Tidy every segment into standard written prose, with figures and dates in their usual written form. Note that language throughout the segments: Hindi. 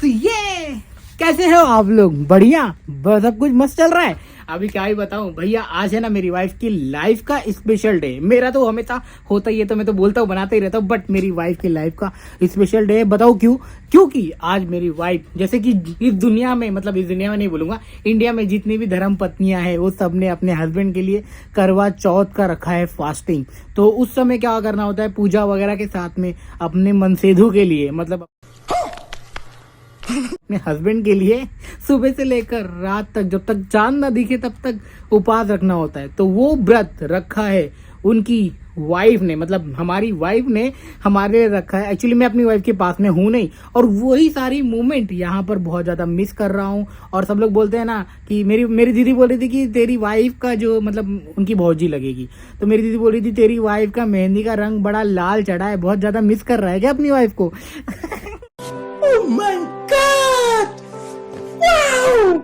तो ये कैसे हो आप लोग? बढ़िया, सब कुछ मस्त चल रहा है। अभी क्या ही बताऊं भैया, आज है ना मेरी वाइफ की लाइफ का स्पेशल डे। मेरा तो हमेशा होता ही है, तो मैं तो बोलता हूँ बनाता ही रहता हूँ, बट मेरी वाइफ की लाइफ का स्पेशल डे है। बताओ क्यों? क्योंकि आज मेरी वाइफ, जैसे कि इस दुनिया में, मतलब इस दुनिया में नहीं बोलूंगा, इंडिया में जितनी भी धर्म पत्नियां हैं वो सब ने अपने हस्बैंड के लिए करवा चौथ का रखा है फास्टिंग। तो उस समय क्या करना होता है, पूजा वगैरह के साथ में अपने मनसेधु के लिए, मतलब अपने हस्बैंड के लिए सुबह से लेकर रात तक, जब तक चांद ना दिखे तब तक उपवास रखना होता है। तो वो व्रत रखा है उनकी वाइफ ने, मतलब हमारी वाइफ ने हमारे लिए रखा है। एक्चुअली मैं अपनी वाइफ के पास में हूँ नहीं, और वही सारी मोमेंट यहाँ पर बहुत ज्यादा मिस कर रहा हूँ। और सब लोग बोलते हैं ना कि मेरी दीदी बोल रही थी कि तेरी वाइफ का जो, मतलब उनकी भौजी लगेगी, तो मेरी दीदी बोल रही थी तेरी वाइफ का मेहंदी का रंग बड़ा लाल चढ़ा है, बहुत ज्यादा मिस कर रहा है क्या अपनी वाइफ को? Oh my God! Wow!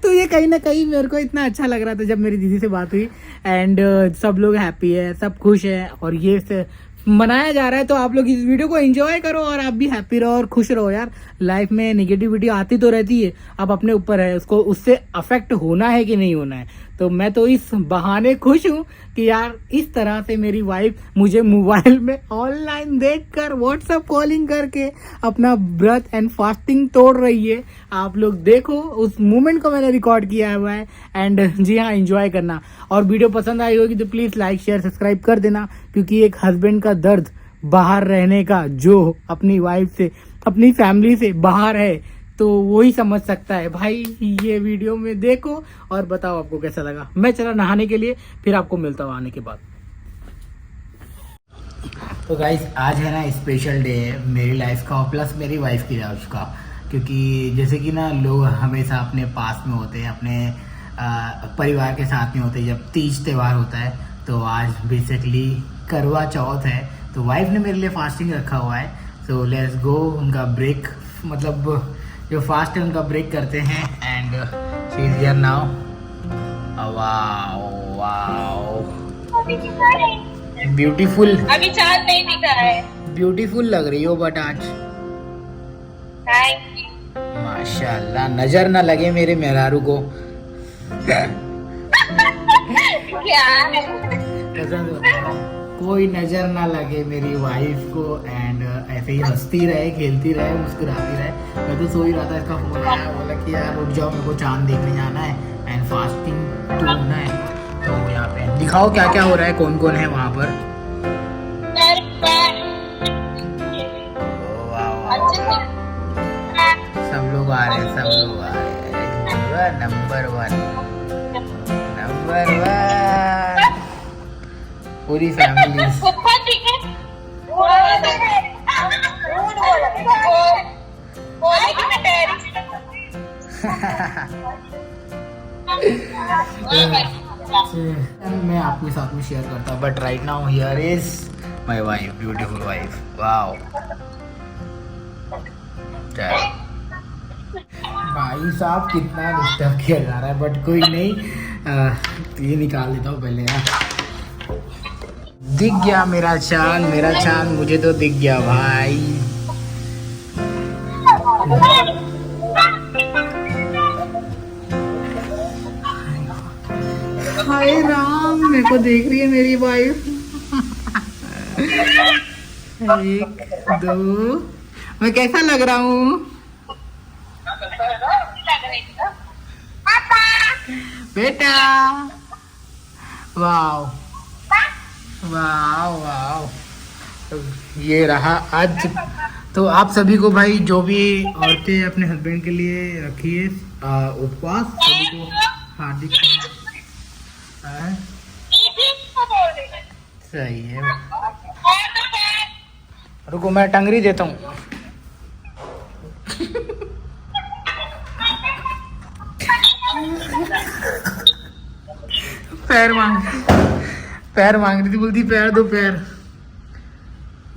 तो ये कहीं ना कहीं मेरे को इतना अच्छा लग रहा था जब मेरी दीदी से बात हुई। एंड सब लोग हैप्पी है, सब खुश है, और ये से मनाया जा रहा है। तो आप लोग इस वीडियो को एंजॉय करो और आप भी हैप्पी रहो और खुश रहो यार। लाइफ में नेगेटिविटी आती तो रहती है, अब अपने ऊपर है उसको, उससे अफेक्ट होना है कि नहीं होना है। तो मैं तो इस बहाने खुश हूँ कि यार इस तरह से मेरी वाइफ मुझे मोबाइल में ऑनलाइन देखकर व्हाट्सएप कॉलिंग करके अपना व्रत एंड फास्टिंग तोड़ रही है। आप लोग देखो, उस मोमेंट को मैंने रिकॉर्ड किया हुआ है। एंड जी हाँ, एंजॉय करना। और वीडियो पसंद आई होगी तो प्लीज लाइक शेयर सब्सक्राइब कर देना, क्योंकि एक हस्बैंड का दर्द बाहर रहने का, जो अपनी वाइफ से, अपनी फैमिली से बाहर है, तो वो ही समझ सकता है भाई। ये वीडियो में देखो और बताओ आपको कैसा लगा। मैं चला नहाने के लिए, फिर आपको मिलता हूँ आने के बाद। तो गाइस, आज है ना स्पेशल डे है मेरी लाइफ का, और प्लस मेरी वाइफ की लाइफ का। क्योंकि जैसे कि ना लोग हमेशा अपने पास में होते हैं, अपने परिवार के साथ में होते हैं जब तीज त्यौहार होता है। तो आज बेसिकली करवा चौथ है, तो वाइफ ने मेरे लिए फास्टिंग रखा हुआ है। सो लेट्स गो, उनका ब्रेक, मतलब जो फास्ट है उनका ब्रेक करते हैं। And she is here now. Wow wow, beautiful. अभी चांद नहीं दिखा है। ब्यूटीफुल लग रही हो बट आज। Thank you. माशाल्लाह, नजर ना लगे मेरे मेहरारू को। क्या है? कोई नजर ना लगे मेरी वाइफ को। एंड ऐसे ही हंसती रहे, खेलती रहे, मुस्कुराती रहे। मैं तो सो ही रहा था, इसका फोन आया, बोला कि यार रुक जाओ, मेरे को चांद देखने जाना है एंड फास्टिंग तोड़ना है। तो यहाँ पे दिखाओ क्या क्या हो रहा है, कौन कौन है वहाँ पर। सब लोग आ रहे हैं, सब लोग आ रहे हैं। नंबर वन, नंबर वन, पूरी फैमिली। मैं आपके साथ में शेयर करता, but right now here is my wife, beautiful wife. Wow भाई साहब, कितना डिस्टर्ब किया जा रहा है, बट कोई नहीं। ये निकाल लेता हूँ पहले यार। दिख गया मेरा चांद, मेरा चांद मुझे तो दिख गया भाई। हाय राम, मेरे को देख रही है मेरी वाइफ। एक दो, मैं कैसा लग रहा हूँ बेटा? वाओ वाओ वाओ, ये रहा आज। तो आप सभी को भाई, जो भी औरतें अपने हस्बैंड के लिए रखिए उपवास, सभी को हार्दिक सही है। रुको मैं टंगरी देता हूँ। पैर मांग रही थी, बोलती पैर दो, पैर।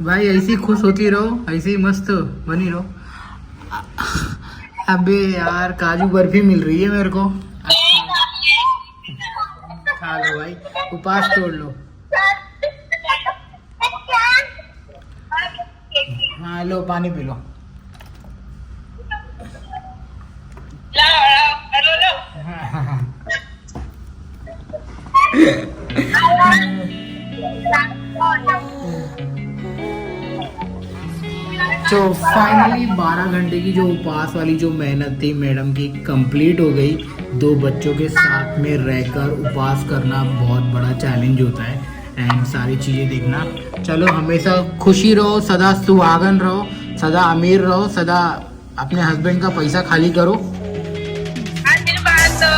भाई ऐसे ही खुश होती रहो, ऐसे ही मस्त बनी रहो। अबे यार, काजू बर्फी मिल रही है मेरे को, खा लो भाई, उपवास तोड़ लो। हाँ लो, पानी पी लो। तो फाइनली 12 घंटे की जो उपवास वाली जो मेहनत थी मैडम की कंप्लीट हो गई। 2 बच्चों के साथ में रहकर उपवास करना बहुत बड़ा चैलेंज होता है एंड सारी चीज़ें देखना। चलो हमेशा खुशी रहो, सदा सुहागन रहो, सदा अमीर रहो, सदा अपने हस्बैंड का पैसा खाली करो। आशीर्वाद दो।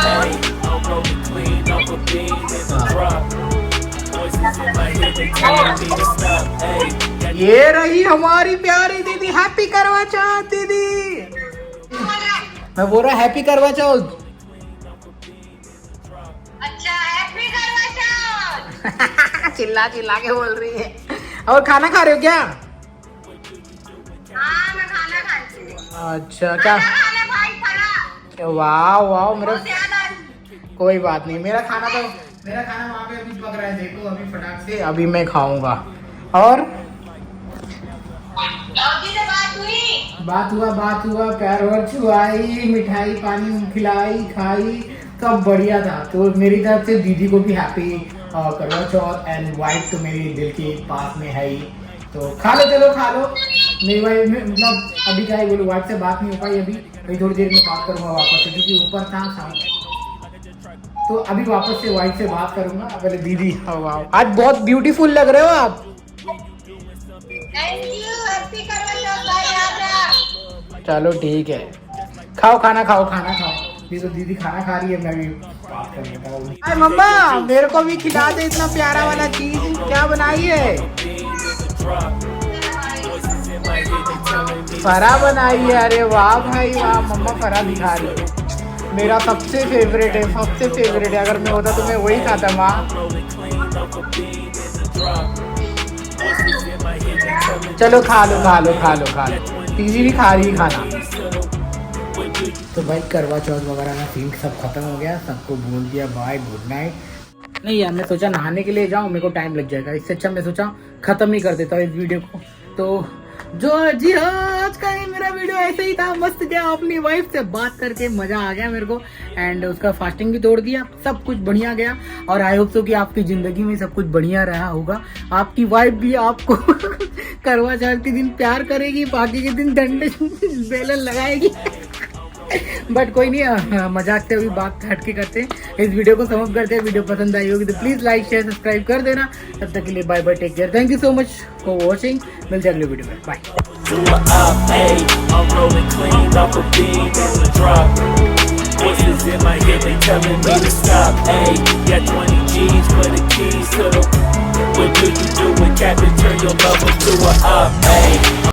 ये रही हमारी प्यारी दीदी। हैप्पी करवा चौथ दीदी। मैं बोल रहा हैप्पी करवा चौथ। अच्छा हैप्पी करवा चौथ। चिल्ला चिल्ला के बोल रही है। और खाना खा रहे हो क्या? हाँ मैं खाना खाती हूँ। अच्छा क्या? खाना भाई खाना। वाह वाह मेरा बहुत याद आ रही। कोई बात नहीं। मेरा खाना वहाँ पे अभी पक रहा है, देखो अभी फटाक से अभी मैं खाऊंगा। और लौकी से बात हुई? बात हुआ प्यार और छुआई, मिठाई पानी खिलाई खाई, सब बढ़िया था। तो मेरी तरफ से दीदी को भी हैप्पी करवा चौथ एंड वाइफ तो मेरी दिल के पास में है ही। तो खा लो, चलो खा लो। मेरी वाइफ मतलब अभी क्या है बोलो, वाइफ से बात नहीं हो पाई अभी थोड़ी देर में बात करूंगा वापस से, क्योंकि ऊपर था तो अभी वापस से वाइफ से बात करूंगा। पहले दीदी आज बहुत ब्यूटीफुल लग रहे हो आप। Thank you. हैप्पी करवा चौथ भाई आजा। चलो ठीक है, खाओ खाना खाओ। ये तो दीदी खाना खा रही है, मैं भी बात कर लेता हूँ। अरे मम्मा मेरे को भी खिला दे इतना प्यारा वाला चीज। क्या बनाई है? फरा बनाई है। अरे वाह भाई वाह, मम्मा फरा दिखा रही है। मेरा सबसे फेवरेट है। अगर मैं होता तो मैं वही खाता माँ। चलो खा लो। दीदी भी खा रही खाना। तो भाई करवा चौथ वगैरह का सीन सब खत्म हो गया, सबको बोल दिया बाय गुड नाइट। नहीं यार मैं सोचा नहाने के लिए जाऊँ, मेरे को टाइम लग जाएगा, इससे अच्छा मैं सोचा खत्म ही कर देता हूँ इस वीडियो को। तो जी हाँ, आज का ये मेरा वीडियो ऐसे ही था, मस्त गया। अपनी वाइफ से बात करके मजा आ गया मेरे को एंड उसका फास्टिंग भी तोड़ दिया, सब कुछ बढ़िया गया। और आई होप सो कि आपकी जिंदगी में सब कुछ बढ़िया रहा होगा। आपकी वाइफ भी आपको करवा चौथ के दिन प्यार करेगी, बाकी के दिन डंडे बेलन लगाएगी। बट कोई नहीं, मजाक से अभी बात हटके करते हैं। इस वीडियो को समाप्त करते हैं। वीडियो पसंद आई होगी तो प्लीज लाइक शेयर सब्सक्राइब कर देना। तब तक के लिए bye bye, take care, thank you so much for watching. मिलते हैं अगले वीडियो में, bye. Voices in my head, they telling me to stop. Hey, got 20 G's for the keys to the. What do you do when Captain turn your lover to a up? Hey.